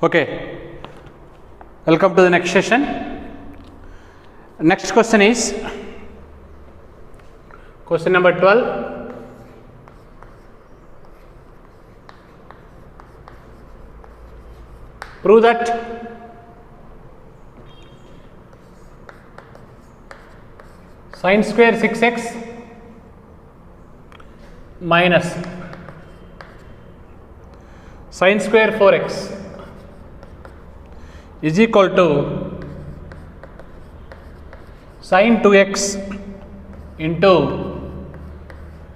Okay, welcome to the next session. Next question is question number 12. Prove that sin square 6x minus sin square 4x is equal to sin 2x into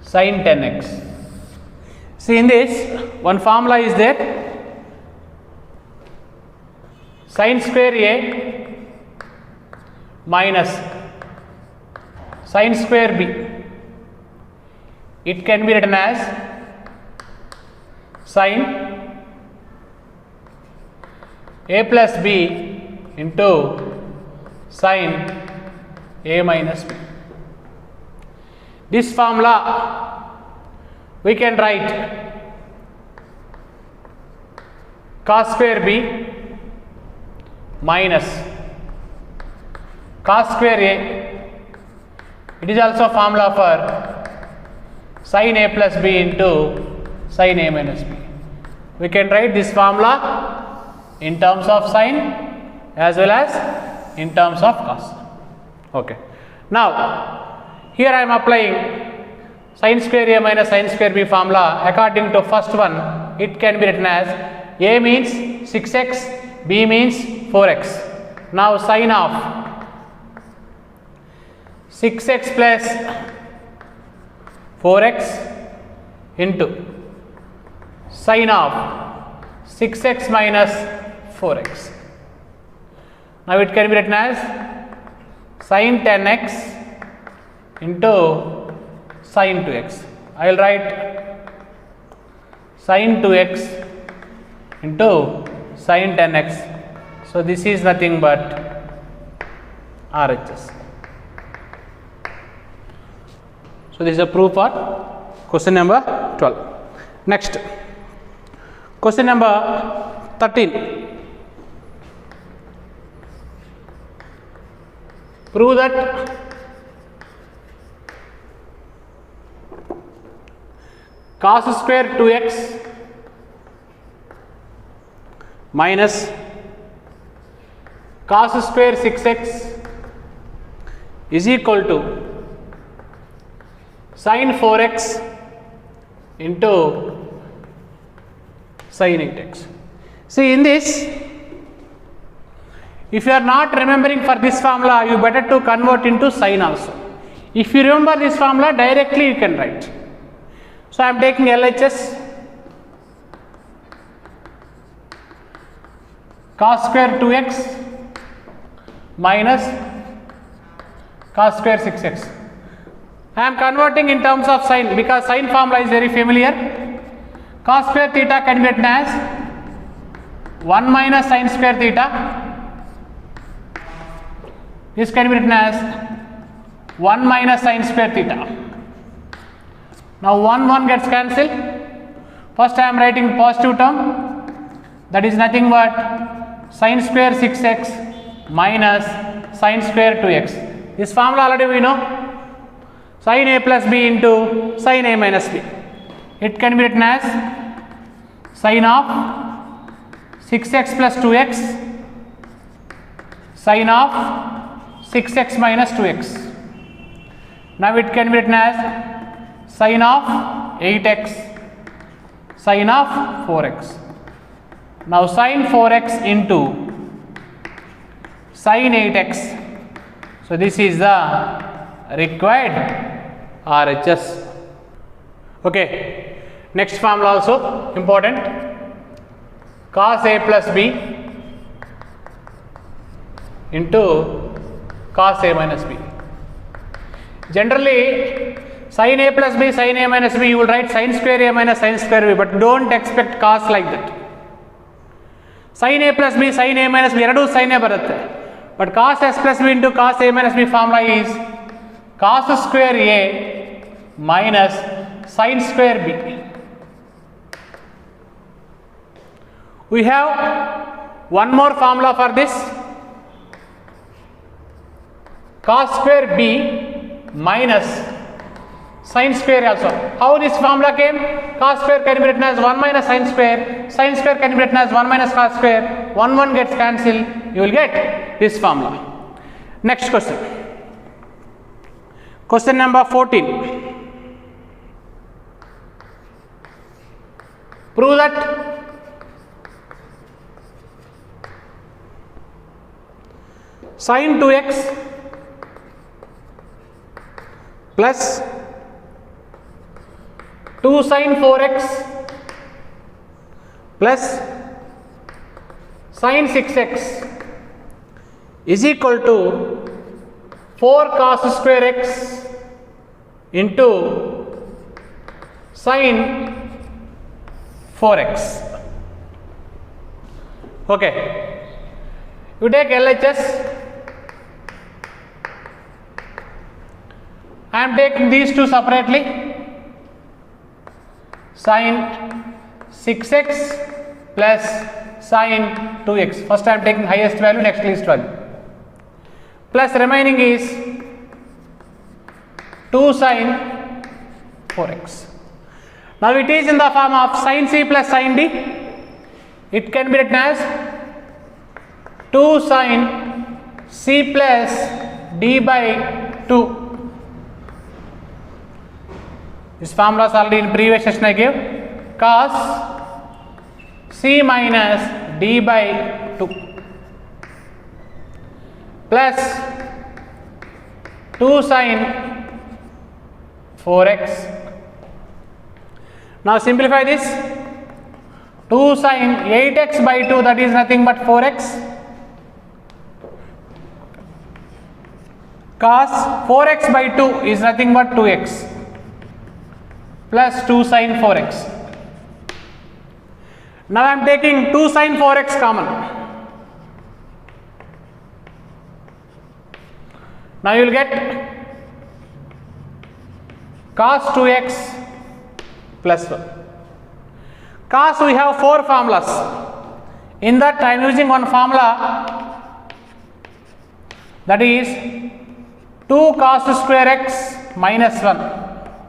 sin 10x. See, in this one formula is there, sin square a minus sin square b. It can be written as sin a plus b into sin a minus b. This formula we can write cos square b minus cos square a. It is also formula for sin a plus b into sin a minus b. We can write this formula in terms of sin as well as in terms of cos. Okay. Now, here I am applying sin square a minus sin square b formula. According to first one, it can be written as a means 6x, b means 4x. Now, sin of 6x plus 4x into sin of 6x minus 4x. Now it can be written as sin 10x into sin 2x. I will write sin 2x into sin 10x. So this is nothing but RHS. So this is a proof for question number 12. Next, question number 13. Prove that cos square 2x minus cos square 6x is equal to sin 4x into sin 8x. See, in this, if you are not remembering for this formula, you better to convert into sin also. If you remember this formula, directly you can write. So I am taking LHS cos square 2x minus cos square 6x. I am converting in terms of sin because sin formula is very familiar. Cos square theta can be written as 1 minus sin square theta. This can be written as 1 minus sin square theta. Now 1 gets cancelled. First I am writing positive term, that is nothing but sin square 6x minus sin square 2x. This formula already we know, sin a plus b into sin a minus b. It can be written as sin of 6x plus 2x sin of 6x minus 2x. Now it can be written as sin of 8x sin of 4x. Now sin 4x into sin 8x. So this is the required RHS. Okay. Next formula also important. Cos a plus b into cos a minus b. Generally, sin a plus b, sin a minus b, you will write sin square a minus sin square b, but don't expect cos like that. Sin a plus b, sin a minus b, eradu sin a barutte. But cos s plus b into cos a minus b formula is cos square a minus sin square b. We have one more formula for this, cos square b minus sin square also. How this formula came? Cos square can be written as 1 minus sin square can be written as 1 minus cos square, 1 gets cancelled, you will get this formula. Next question, question number 14. Prove that sin 2x plus 2 sin 4x plus sin 6x is equal to 4 cos square x into sin 4x. Okay, you take LHS. I am taking these two separately. Sin 6x plus sin 2x. First I am taking highest value, next least value. Plus remaining is 2 sin 4x. Now it is in the form of sin c plus sin d. It can be written as 2 sin c plus d by 2. This formula is already in previous session I gave. Cos c minus d by 2 plus 2 sin 4x. Now simplify this. 2 sin 8x by 2, that is nothing but 4x. Cos 4x by 2 is nothing but 2x plus 2 sin 4x. Now I am taking 2 sin 4x common. Now you will get cos 2x plus 1. Cos we have 4 formulas. In that I am using one formula, that is 2 cos square x minus 1.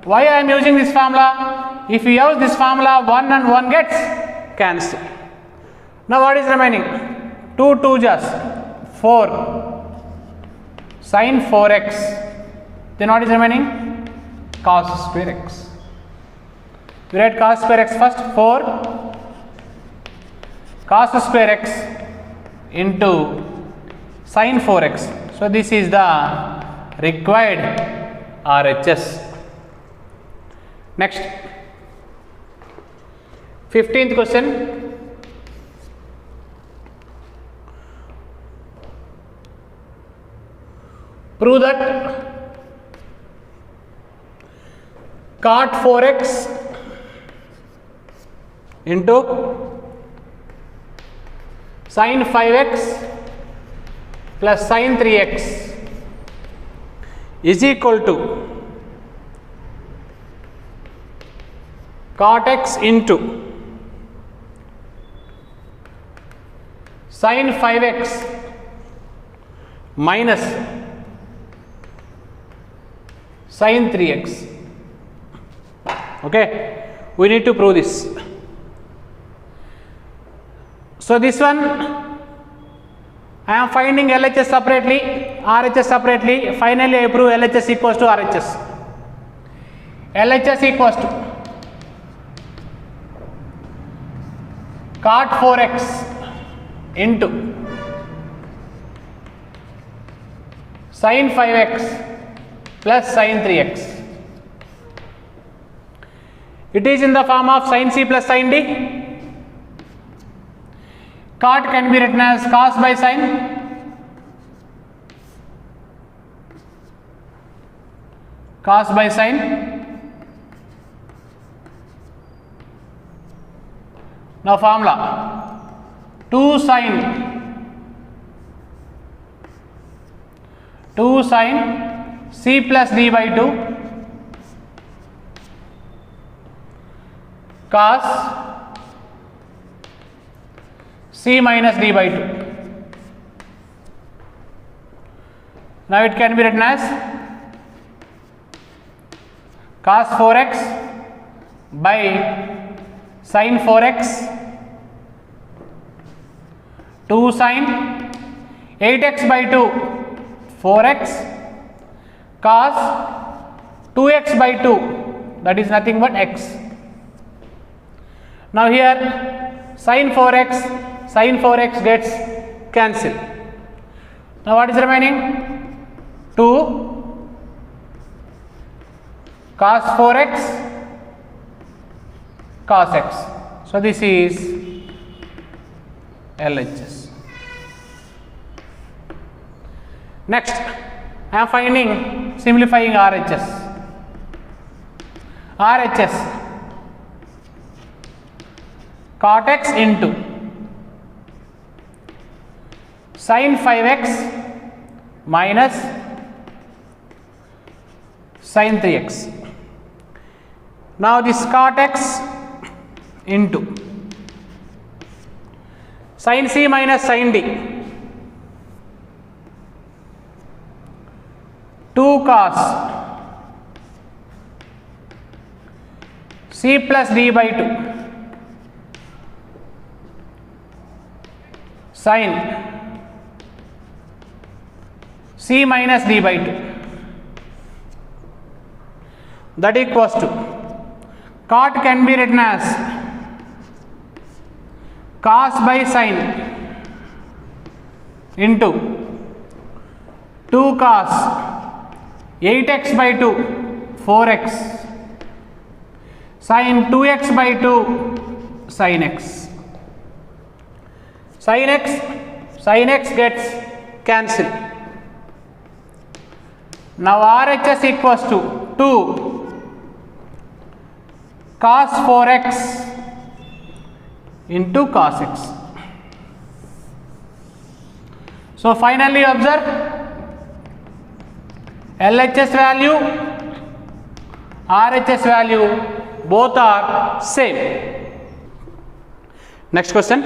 Why I am using this formula? If you use this formula, 1 and 1 gets cancelled. Now what is remaining? 2 2 just 4 sin 4x. Then what is remaining? Cos square x. We write cos square x first. 4 cos square x into sin 4x. So this is the required RHS. Next, 15th question. Prove that cot 4x into sin 5x plus sin 3x is equal to cot x into sin 5x minus sin 3x. Okay, we need to prove this. So this one I am finding LHS separately, RHS separately. Finally I prove LHS equals to RHS. LHS equals to cot 4x into sin 5x plus sin 3x. It is in the form of sin c plus sin d. Cot can be written as cos by sin Now formula 2 sin c plus d by 2 cos c minus d by 2. Now it can be written as cos 4x by sin 4x 2 sin 8x by 2 4x cos 2x by 2, that is nothing but x. Now here sin 4x gets cancelled. Now what is remaining? 2 cos 4x cos x. So this is LHS. Next, I am finding simplifying RHS. RHS cot x into sin 5x minus sin 3x. Now this cot x into sin c minus sin d 2 cos c plus d by 2 sin c minus d by 2, that equals to cot can be written as cos by sin into 2 cos 8x by 2 4x sin 2x by 2 sin x. Sin x gets cancelled. Now RHS equals to 2 cos 4x into cos x. So finally observe, LHS value, RHS value, both are same. Next question,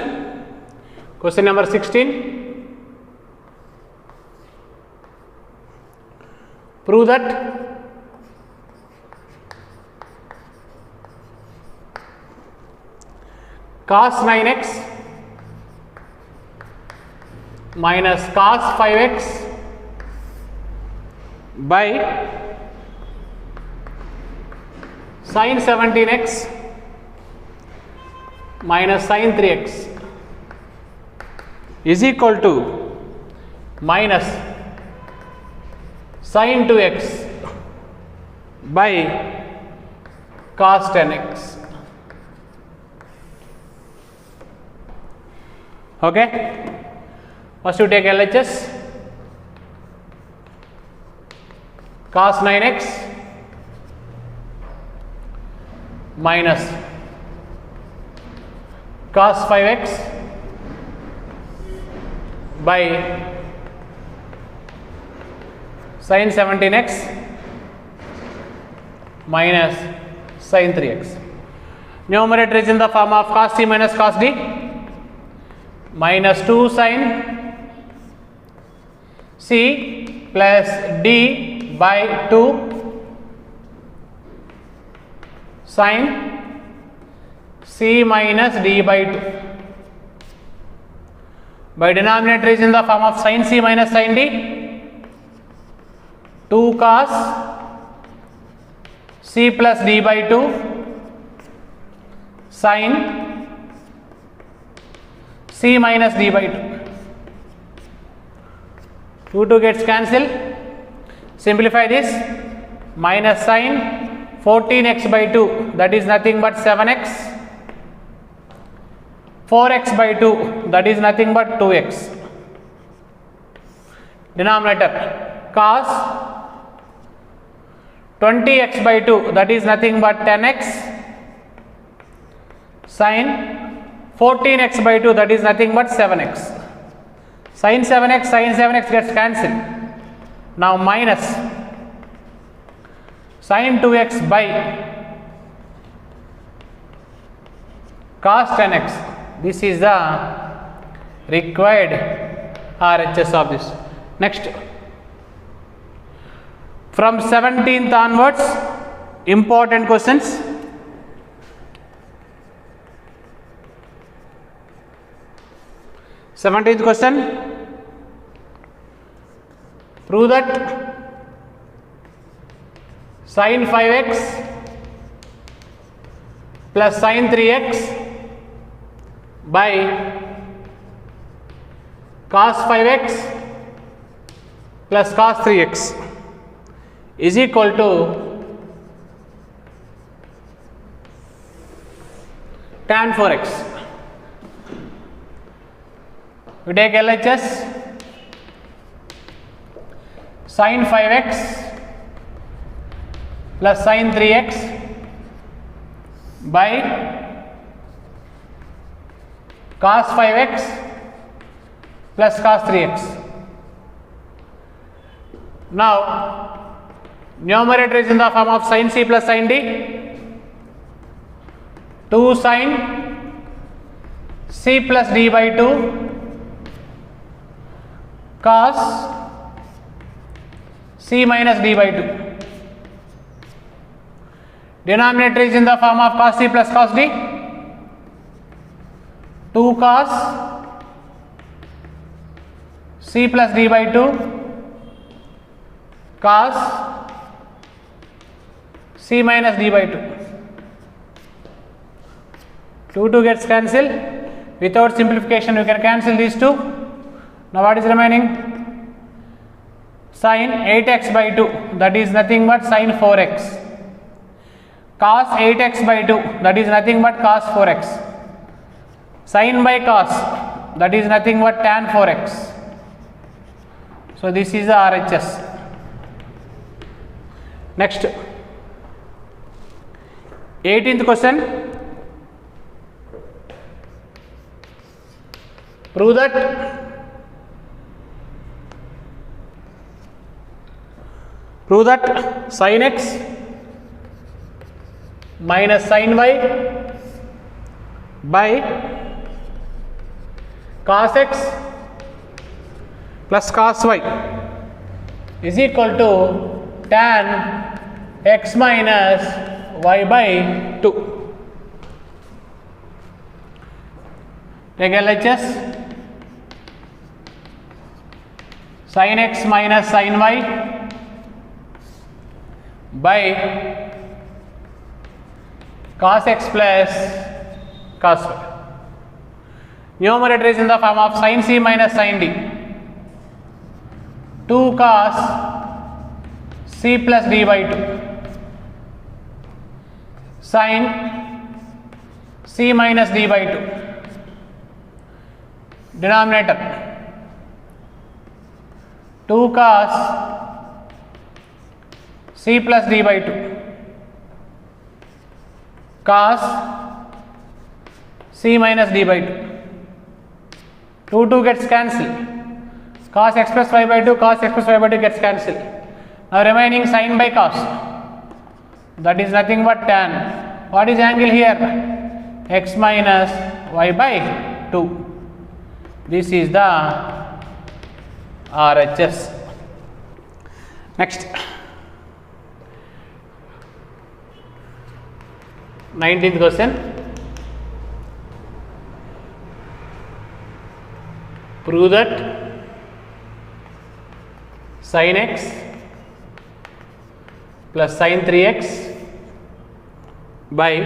question number 16. Prove that cos 9x minus cos 5x by sin 17x minus sin 3x is equal to minus sin 2x by cos 10x. Okay, first you take LHS. Cos 9x minus cos 5x by sin 17x minus sin 3x. Numerator is in the form of cos c minus cos d minus 2 sin c plus d by 2 sin c minus d by 2. By denominator is in the form of sin c minus sin d, 2 cos c plus d by 2 sin c minus d by 2. 2 gets cancelled. Simplify this. Minus sin 14x by 2, that is nothing but 7x. 4x by 2, that is nothing but 2x. Denominator cos 20x by 2, that is nothing but 10x. Sin 14x by 2, that is nothing but 7x. Sin 7x gets cancelled. Now minus sin 2x by cos 10x. This is the required RHS of this. Next, from 17th onwards, important questions. Seventeenth question, prove that sin 5x plus sin 3x by cos 5x plus cos 3x is equal to tan 4x. We take LHS, sin 5x plus sin 3x by cos 5x plus cos 3x. Now, numerator is in the form of sin c plus sin d, 2 sin c plus d by 2 cos c minus d by 2. Denominator is in the form of cos c plus cos d, 2 cos c plus d by 2 cos c minus d by 2. 2 gets cancelled. Without simplification, we can cancel these two. Now what is remaining? Sin 8x by 2, that is nothing but sin 4x. Cos 8x by 2, that is nothing but cos 4x. Sin by cos, that is nothing but tan 4x. So this is the RHS. Next, 18th question, prove that sin x minus sin y by cos x plus cos y is equal to tan x minus y by 2. Take LHS, sin x minus sin y by cos x plus cos y. Numerator is in the form of sin c minus sin d, 2 cos c plus d by 2 sin c minus d by 2. Denominator 2 cos c plus d by 2 cos c minus d by 2. 2 gets cancelled. Cos x plus y by 2, cos x plus y by 2 gets cancelled. Now remaining sin by cos, that is nothing but tan. What is angle here? X minus y by 2. This is the RHS. Next, 19th question, prove that sin x plus sin 3x by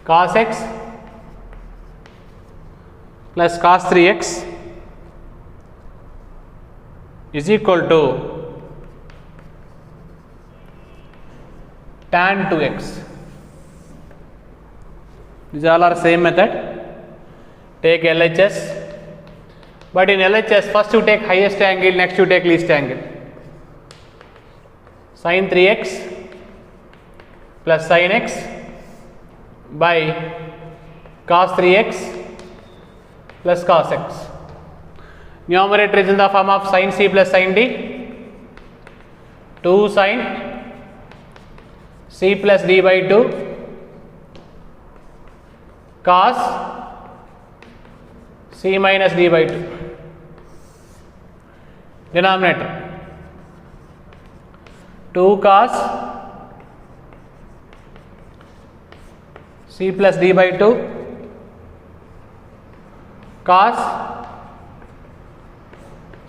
cos x plus cos 3x is equal to tan 2x. These all are same method. Take LHS, but in LHS first you take highest angle, next you take least angle. Sin 3x plus sin x by cos 3x plus cos x. Numerator is in the form of sin c plus sin d, 2 sin c plus d by 2 cos c minus d by 2. Denominator 2 cos c plus d by 2 cos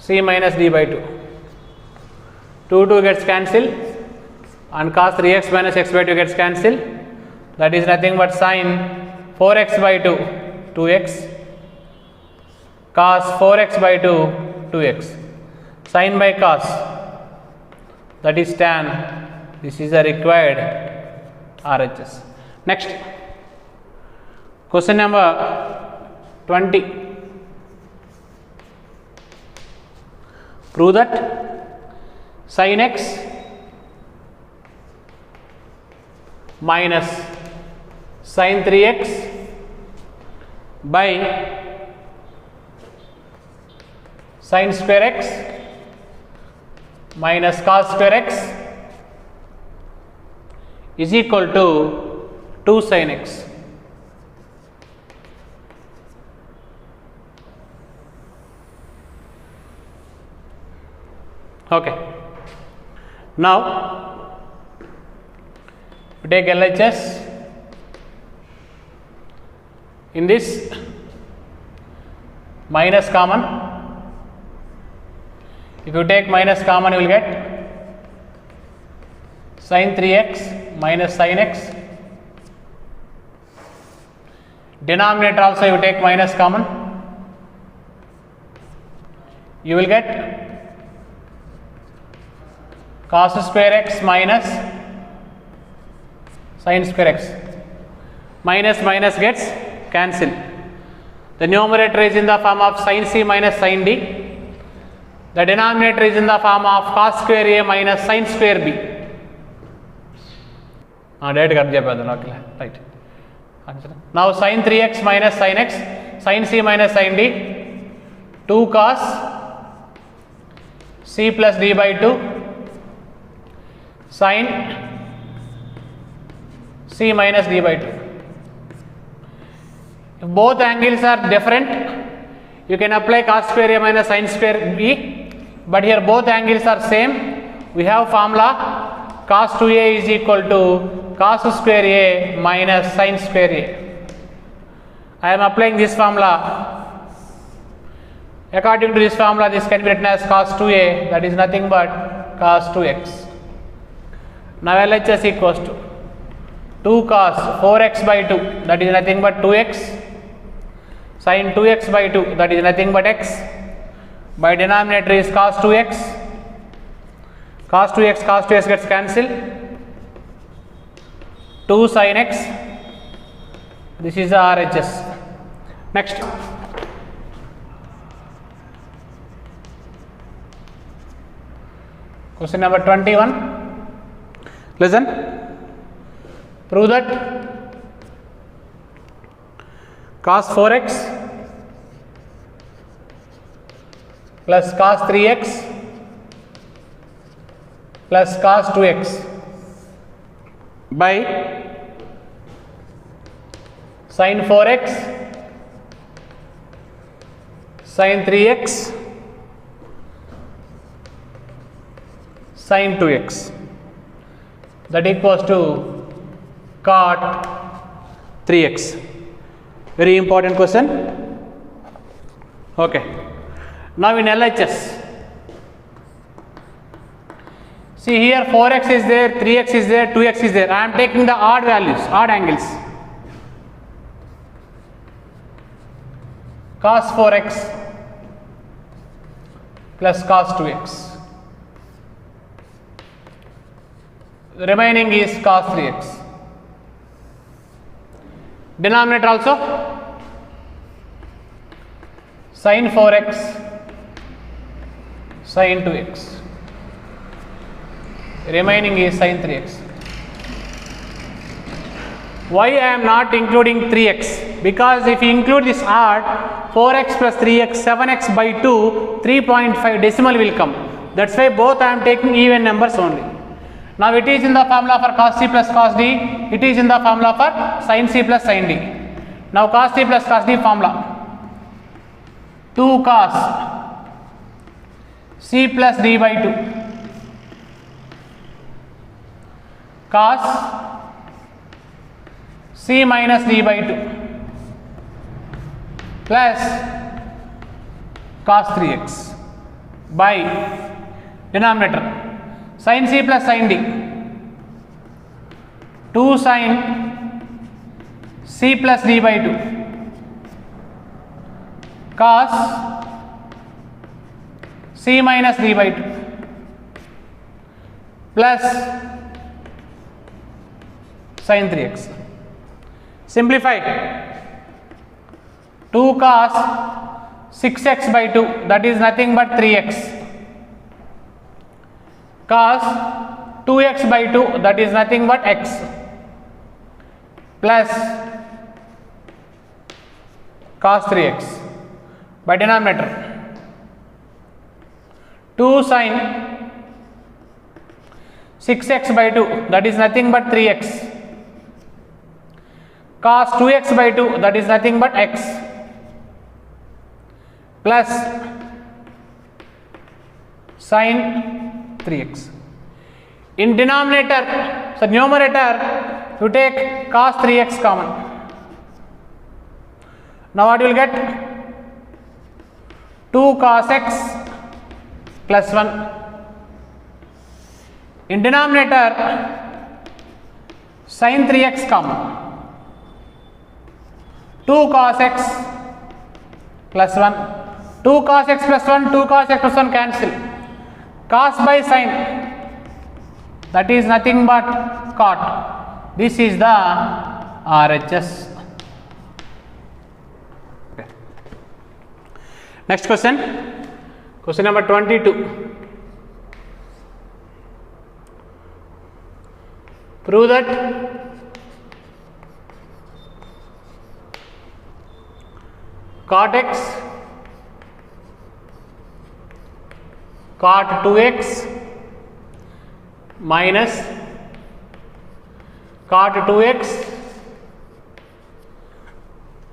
c minus d by 2. 2 gets cancelled and cos 3x minus x by 2 gets cancelled. That is nothing but sin 4x by 2 2x cos 4x by 2 2x. Sin by cos, that is tan. This is a required RHS. Next, question number 20. Prove that sin x minus sin 3x by sin square x minus cos square x is equal to 2 sin x. Okay. Now we take LHS. In this, minus common. If you take minus common, you will get sin 3x minus sin x. Denominator also you take minus common, you will get cos square x minus sin square x. Minus minus gets cancelled. The numerator is in the form of sin c minus sin d. The denominator is in the form of cos square a minus sin square b. Right. Now sin 3x minus sin x, sin c minus sin d, 2 cos c plus d by 2 sin c minus d by 2. If both angles are different, you can apply cos square a minus sin square b, but here both angles are same. We have formula cos 2a is equal to cos square a minus sin square a. I am applying this formula. According to this formula, this can be written as cos 2a, that is nothing but cos 2x. Now LHS equals to 2 cos 4x by 2, that is nothing but 2x, sin 2x by 2, that is nothing but x. By denominator is cos 2x, cos 2x gets cancelled, 2 sin x, this is the RHS. Next, question number 21. Listen, prove that cos 4x plus cos 3x plus cos 2x by sin 4x sin 3x sin 2x, that equals to cot 3x. Very important question. Okay. Now in LHS, see here 4x is there, 3x is there, 2x is there. I am taking the odd values, odd angles. Cos 4x plus cos 2x. The remaining is cos 3x. Denominator also sin 4x sin 2x. Remaining is sin 3x. Why I am not including 3x? Because if you include this odd, 4x plus 3x, 7x by 2, 3.5 decimal will come. That's why both I am taking even numbers only. Now it is in the formula for cos c plus cos d, it is in the formula for sin c plus sin d. Now cos c plus cos d formula. 2 cos c plus d by 2 cos c minus d by 2 plus cos 3x by denominator sin c plus sin d 2 sin c plus d by 2 cos c minus d by 2 plus sin 3x. Simplify 2 cos 6x by 2, that is nothing but 3x, cos 2x by 2, that is nothing but x, plus cos 3x by denominator 2 sin 6x by 2, that is nothing but 3x, cos 2x by 2, that is nothing but x, plus sin 3x. In denominator, so numerator, you take cos 3x common. Now what you will get? 2 cos x plus 1. In denominator, sin 3x common. 2 cos x plus 1. 2 cos x plus 1, 2 cos x plus 1 cancel. Cos by sin, that is nothing but cot. This is the RHS. Okay. Next question. Question number 22. Prove that cot x cot 2x minus cot 2x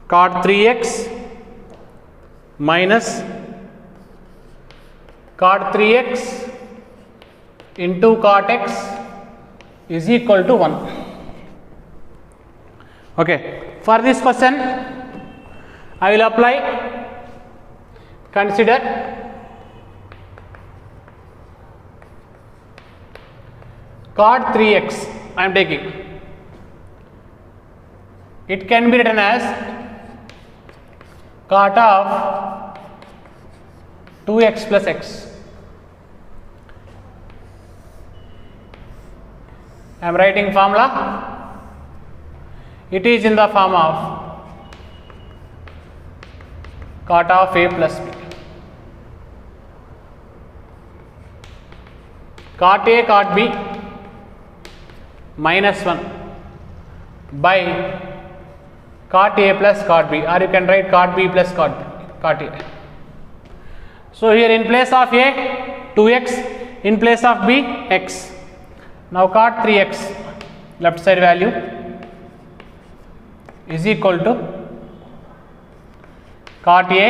cot 3x minus cot 3x into cot x is equal to 1. Okay. For this question, I will apply, consider cot 3x I am taking. It can be written as cot of 2x plus x. I am writing formula. It is in the form of cot of a plus b. Cot a cot b minus 1 by cot a plus cot b, or you can write cot b plus cot a. So here in place of a 2x, in place of b x. Now cot 3x left side value is equal to cot a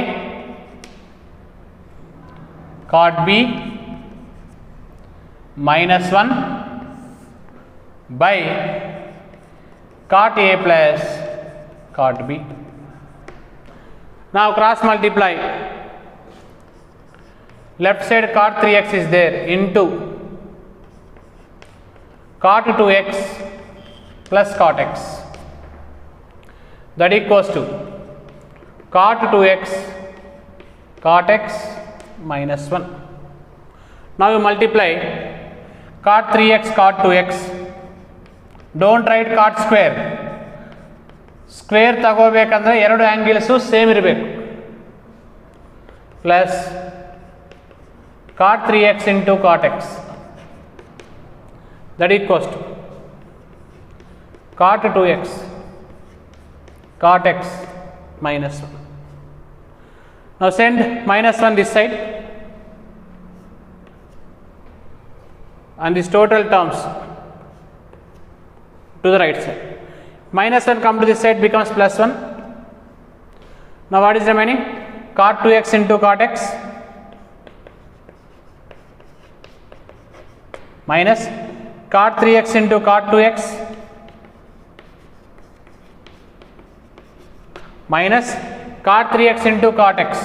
cot b minus 1 by cot a plus cot b. Now cross multiply. Left side cot 3x is there into cot 2x plus cot x, that equals to cot 2x cot x minus 1. Now you multiply cot 3x cot 2x. Don't write cot square. Square ತಗೋಬೇಕಂದ್ರೆ ಎರಡು angles same ಇರಬೇಕು. Plus cot 3x into cot x, that equals to cot 2x cot x minus 1. Now send minus 1 this side and this total terms to the right side. Minus 1 come to this side, becomes plus 1. Now what is remaining? cot 2x into cot x minus cot 3x into cot 2x minus cot 3x into cot x.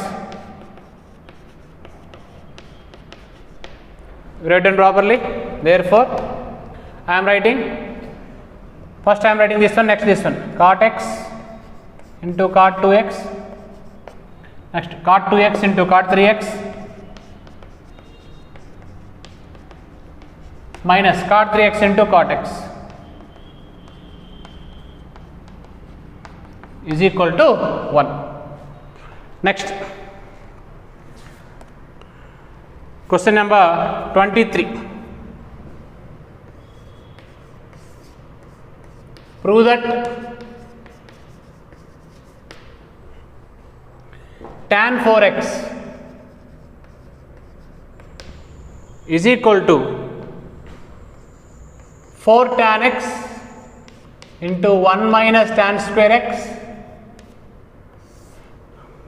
Written properly. Therefore, I am writing, first I am writing this one, next this one, cot x into cot 2x, next cot 2x into cot 3x minus cot 3x into cot x is equal to 1. Next, question number 23. Prove that tan 4x is equal to 4 tan x into 1 minus tan square x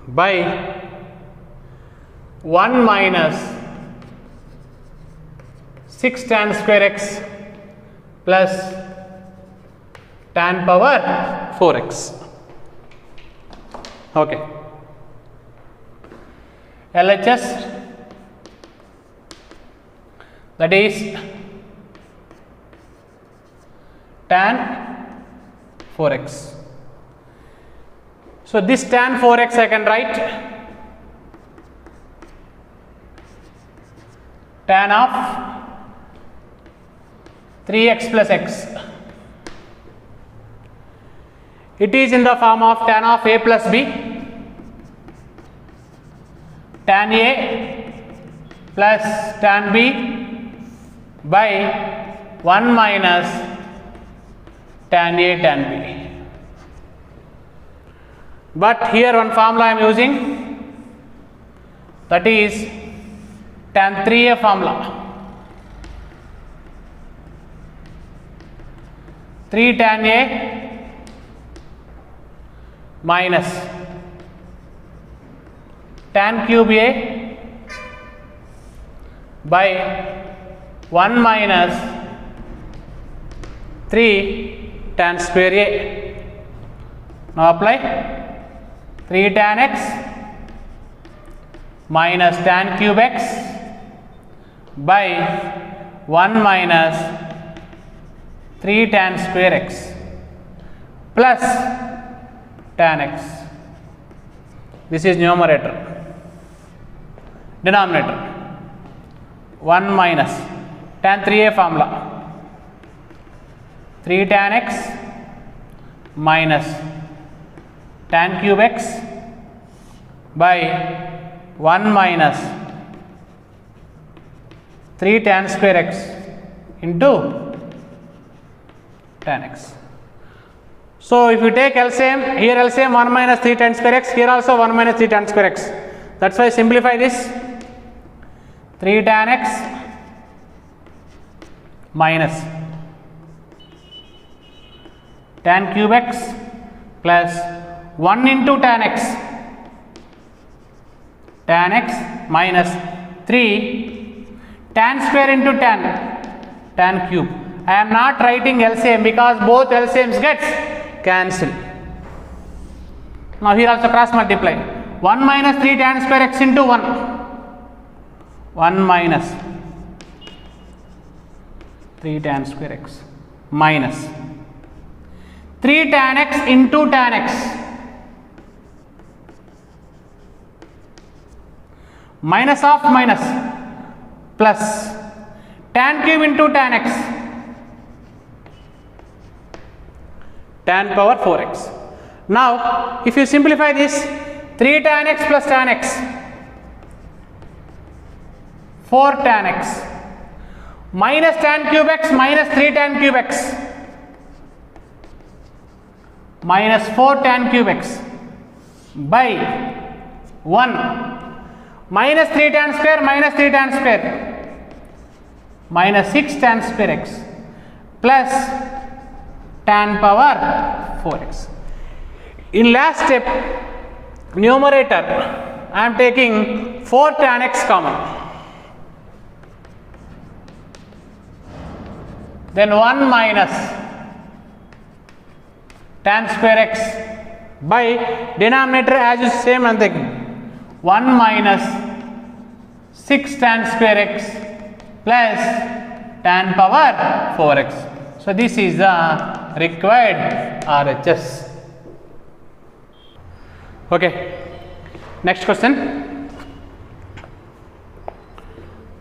by 1 minus 6 tan square x plus tan power 4x. Okay. LHS, that is tan 4x. So this tan 4x I can write tan of 3x plus x. It is in the form of tan of a plus b, tan a plus tan b by 1 minus tan a tan b. But here one formula I am using, that is tan 3a formula. 3 tan a minus tan cube a by 1 minus 3 tan square a. Now apply 3 tan x minus tan cube x by 1 minus 3 tan square x plus tan x. This is numerator. Denominator 1 minus tan 3a formula 3 tan x minus tan cube x by 1 minus 3 tan square x into tan x. So if you take LCM, here LCM 1 minus 3 tan square x, here also 1 minus 3 tan square x. That's why simplify this, 3 tan x minus tan cube x plus 1 into tan x minus 3 tan square into tan cube. I am not writing LCM because both LCMs gets cancel. Now here also cross multiply, 1 minus 3 tan square x into 1 minus 3 tan square x minus 3 tan x into tan x minus of minus plus tan cube into tan x tan power 4x. Now if you simplify this, 3 tan x plus tan x, 4 tan x minus tan cube x minus 3 tan cube x minus 4 tan cube x by 1 minus 3 tan square minus 3 tan square minus 6 tan square x plus tan power 4x. In last step, numerator I am taking 4 tan x common. Then 1 minus tan square x by denominator as is same I am taking 1 minus 6 tan square x plus tan power 4x. So this is the required RHS. Okay, next question.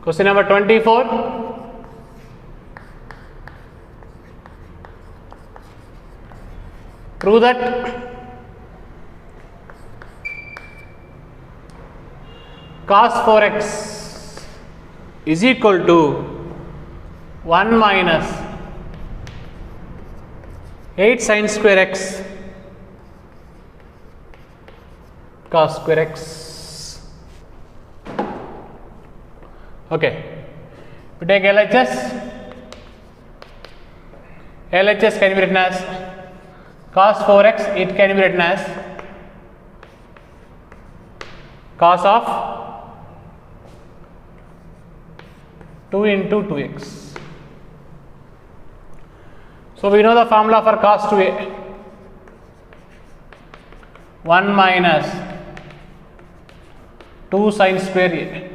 Question number 24. Prove that cos 4x is equal to 1 minus 8 sin square x cos square x. Okay, we take LHS. LHS can be written as cos 4x, it can be written as cos of 2 into 2x. So we know the formula for cos 2a, 1 minus 2 sin square a.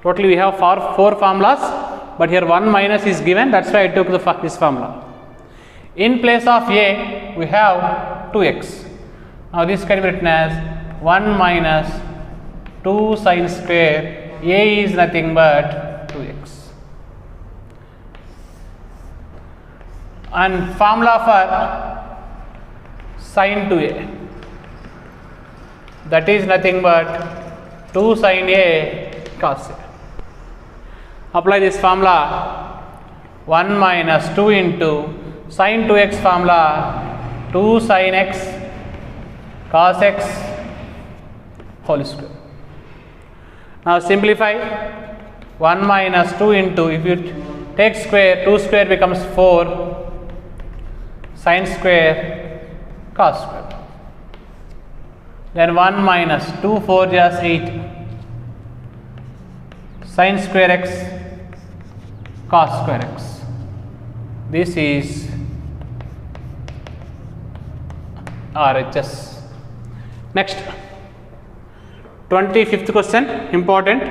Totally we have 4 formulas, but here 1 minus is given, that's why I took this formula. In place of a, we have 2x. Now this can be written as 1 minus 2 sin square, a is nothing but 2x. And formula for sin 2a, that is nothing but 2 sin a cos a. Apply this formula, 1 minus 2 into sin 2x formula, 2 sin x cos x whole square. Now simplify, 1 minus 2 into, if you take square, 2 square becomes 4 sin square cos square. Then 1 minus 2 4 just 8 sin square x cos square x. This is RHS. Next, 25th question, important.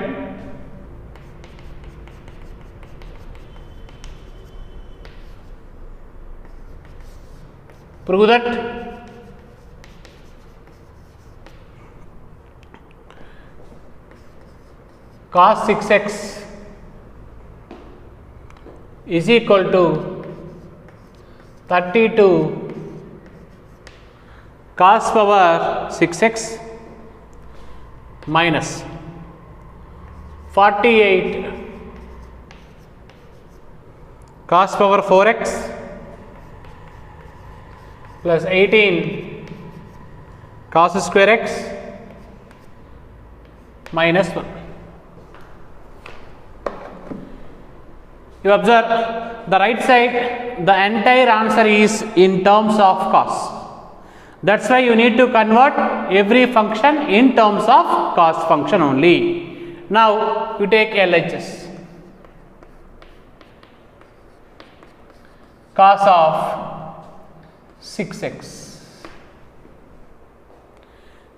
Prove that cos 6x is equal to 32 cos power 6x minus 48 cos power 4x plus 18 cos square x minus 1. You observe the right side, the entire answer is in terms of cos. That's why you need to convert every function in terms of cos function only. Now you take LHS. Cos of 6x.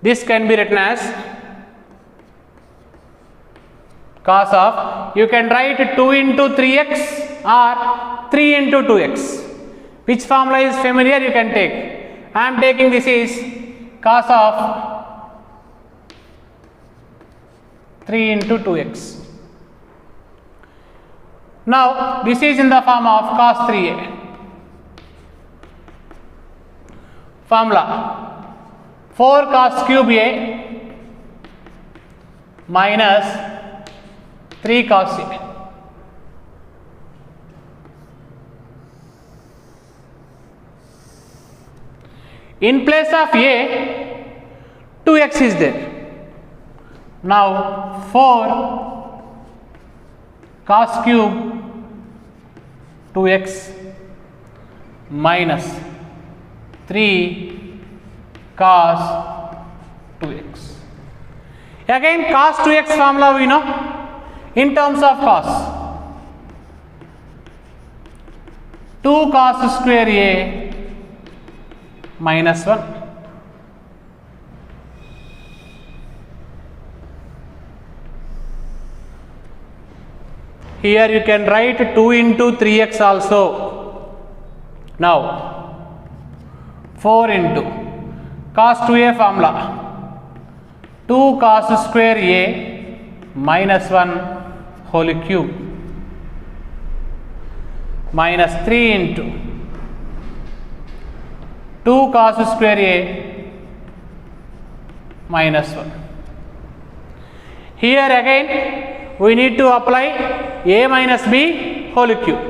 This can be written as cos of, you can write 2 into 3x or 3 into 2x. Which formula is familiar you can take. I am taking this is cos of 3 into 2x. Now this is in the form of cos 3a. Formula 4 cos cube a minus 3 cos a. In place of a, 2x is there. Now 4 cos cube 2x minus 3 cos 2a. Again cos 2x formula we know in terms of cos. 2 cos square a minus 1. Here you can write 2 into 3x also. Now 4 into cos 2a formula. 2 cos square a minus 1 whole cube minus 3 into 2 cos square a minus 1. Here again we need to apply a minus b whole cube.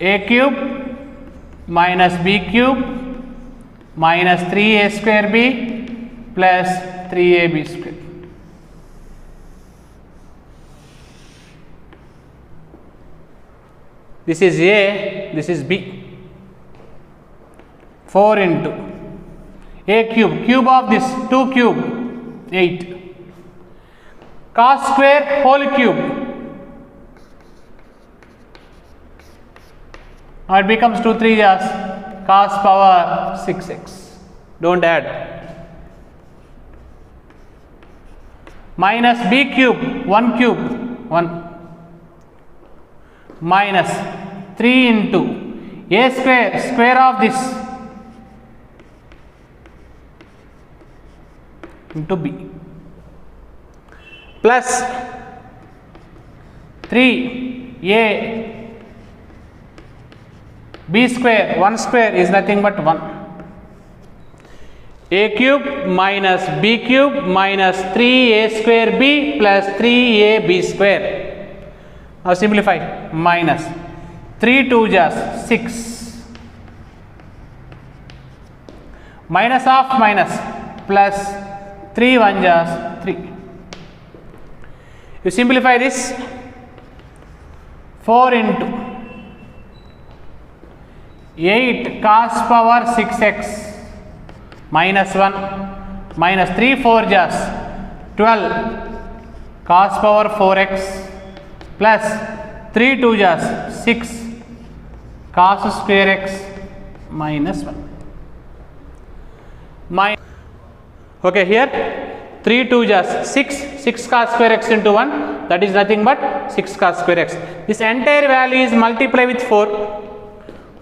A cube minus b cube minus 3a square b plus 3ab square. This is a, this is b. 4 into a cube, cube of this 2 cube 8 cos square whole cube. Now it becomes 2 3 as cos power 6x. Don't add. Minus b cube 1 cube 1 minus 3 into a square, square of this into b plus 3 a b square, 1 square is nothing but 1. A cube minus b cube minus 3a square b plus 3ab square. Now simplify. Minus 3 2 just 6 minus of minus plus 3 1 just 3. You simplify this. 4 into 8 cos power 6x minus 1 minus 3 4 just 12 cos power 4x plus 3 2 just 6 cos square x minus 1. Okay, here 3 2 just 6 cos square x into 1, that is nothing but 6 cos square x. This entire value is multiply with 4.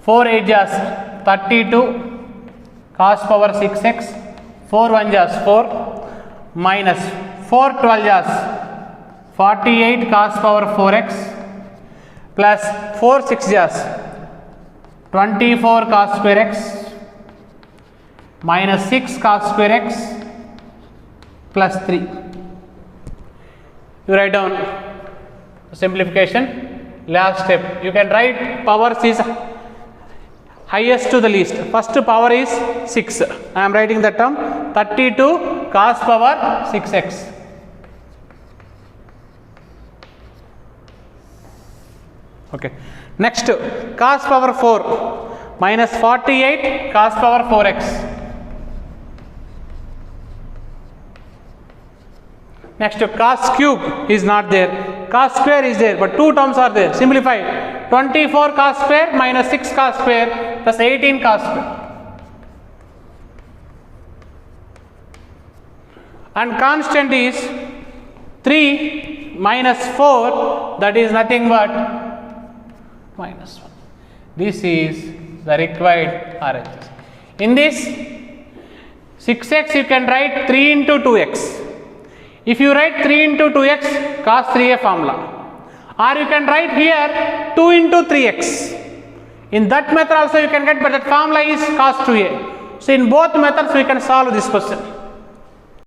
4 8 just 32 cos power 6x, 4 1 just 4 minus 4 12 just 48 cos power 4x plus 4 6 just 24 cos square x minus 6 cos square x plus 3. You write down simplification. Last step, you can write powers is highest to the least. First power is 6. I am writing the term 32 cos power 6x. Okay. Next, cos power 4 minus 48 cos power 4x. Next, cos cube is not there. Cos square is there, but 2 terms are there. Simplify. 24 cos square minus 6 cos square plus 18 cos square. And constant is 3 minus 4, that is nothing but minus 1. This is the required RHS. In this 6x you can write 3 into 2x. If you write 3 into 2x, cos 3a formula. Or you can write here 2 into 3x. In that method also you can get, but that formula is cos 2a. So in both methods we can solve this question.